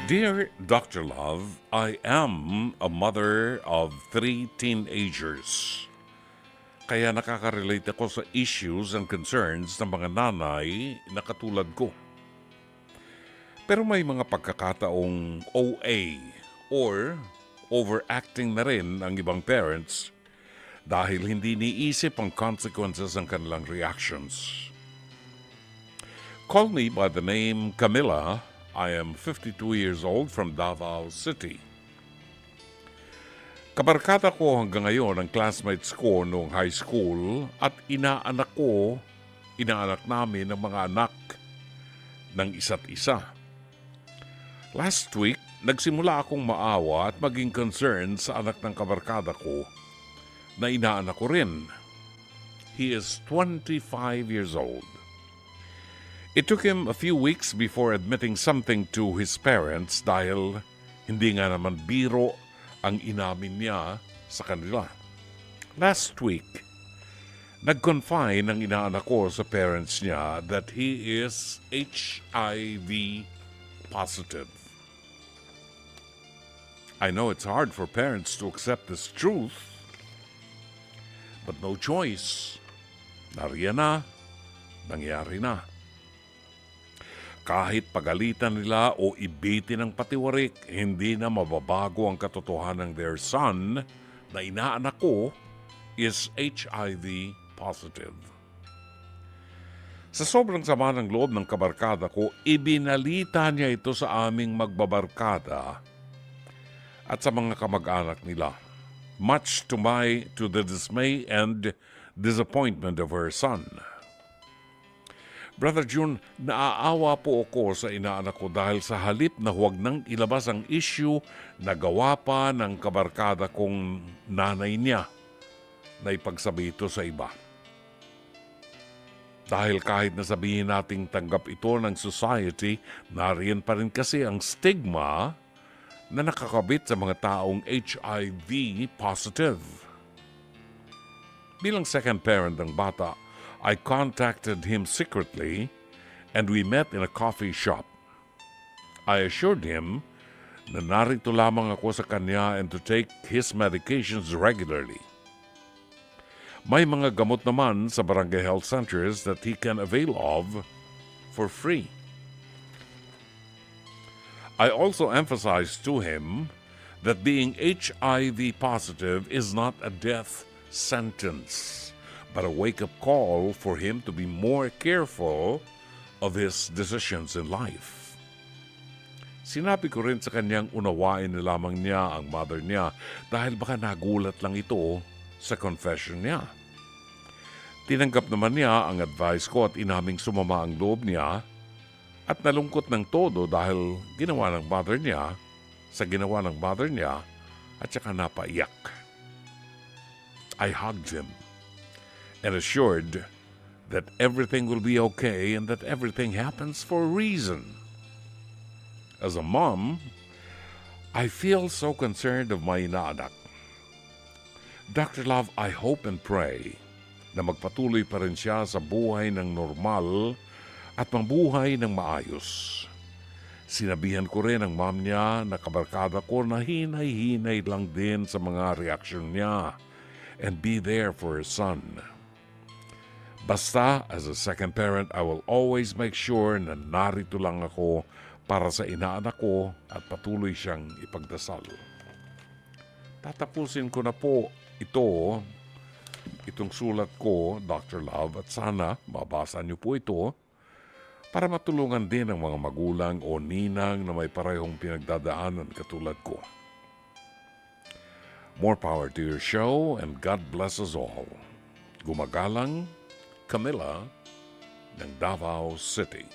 Dear Dr. Love, I am a mother of 3 teenagers. Kaya nakaka-relate ako sa issues and concerns ng mga nanay na katulad ko. Pero may mga pagkakataong OA or overacting na rin ang ibang parents dahil hindi niisip ang consequences ng kanilang reactions. Call me by the name Camilla. I am 52 years old from Davao City. Kabarkada ko hanggang ngayon ang classmates ko noong high school at inaanak namin ang mga anak ng isa't isa. Last week, nagsimula akong maawa at maging concerned sa anak ng kabarkada ko na inaanak ko rin. He is 25 years old. It took him a few weeks before admitting something to his parents dahil hindi nga naman biro ang inamin niya sa kanila. Last week, nag-confine ang inaanak ko sa parents niya that he is HIV positive. I know it's hard for parents to accept this truth, but no choice. Nariyan na, nangyari na. Kahit pagalitan nila o ibitin ng patiwarik, hindi na mababago ang katotohanan ng their son na inaanak ko is HIV positive. Sa sobrang sama ng loob ng kabarkada ko, ibinalita niya ito sa aming magbabarkada at sa mga kamag-anak nila, much to the dismay and disappointment of her son. Brother June, naaawa po ako sa inaanak ko dahil sa halip na huwag nang ilabas ang issue na gawa pa ng kabarkada kong nanay niya na ipagsabi ito sa iba. Dahil kahit nasabihin nating tanggap ito ng society, nariyan pa rin kasi ang stigma na nakakabit sa mga taong HIV positive. Bilang second parent ng bata, I contacted him secretly and we met in a coffee shop. I assured him na narito lamang ako sa kanya and to take his medications regularly. May mga gamot naman sa barangay health centers that he can avail of for free. I also emphasized to him that being HIV positive is not a death sentence, but a wake-up call for him to be more careful of his decisions in life. Sinabi ko rin sa kanyang unawain na lamang niya ang mother niya dahil baka nagulat lang ito sa confession niya. Tinanggap naman niya ang advice ko at inaming sumama ang loob niya at nalungkot ng todo dahil ginawa ng mother niya at saka napaiyak. I hugged him and assured that everything will be okay and that everything happens for a reason. As a mom, I feel so concerned of my inaanak. Dr. Love, I hope and pray na magpatuloy pa rin siya sa buhay ng normal at mabuhay ng maayos. Sinabihan ko rin ang mom niya na kabarkada ko na hinay-hinay lang din sa mga reaksyon niya and be there for her son. Basta, as a second parent, I will always make sure na narito lang ako para sa inaanak ko at patuloy siyang ipagdasal. Tatapusin ko na po itong sulat ko, Dr. Love, at sana mabasa niyo po ito para matulungan din ang mga magulang o ninang na may parehong pinagdadaanan katulad ko. More power to your show and God bless us all. Gumagalang, Camilla ng Davao City.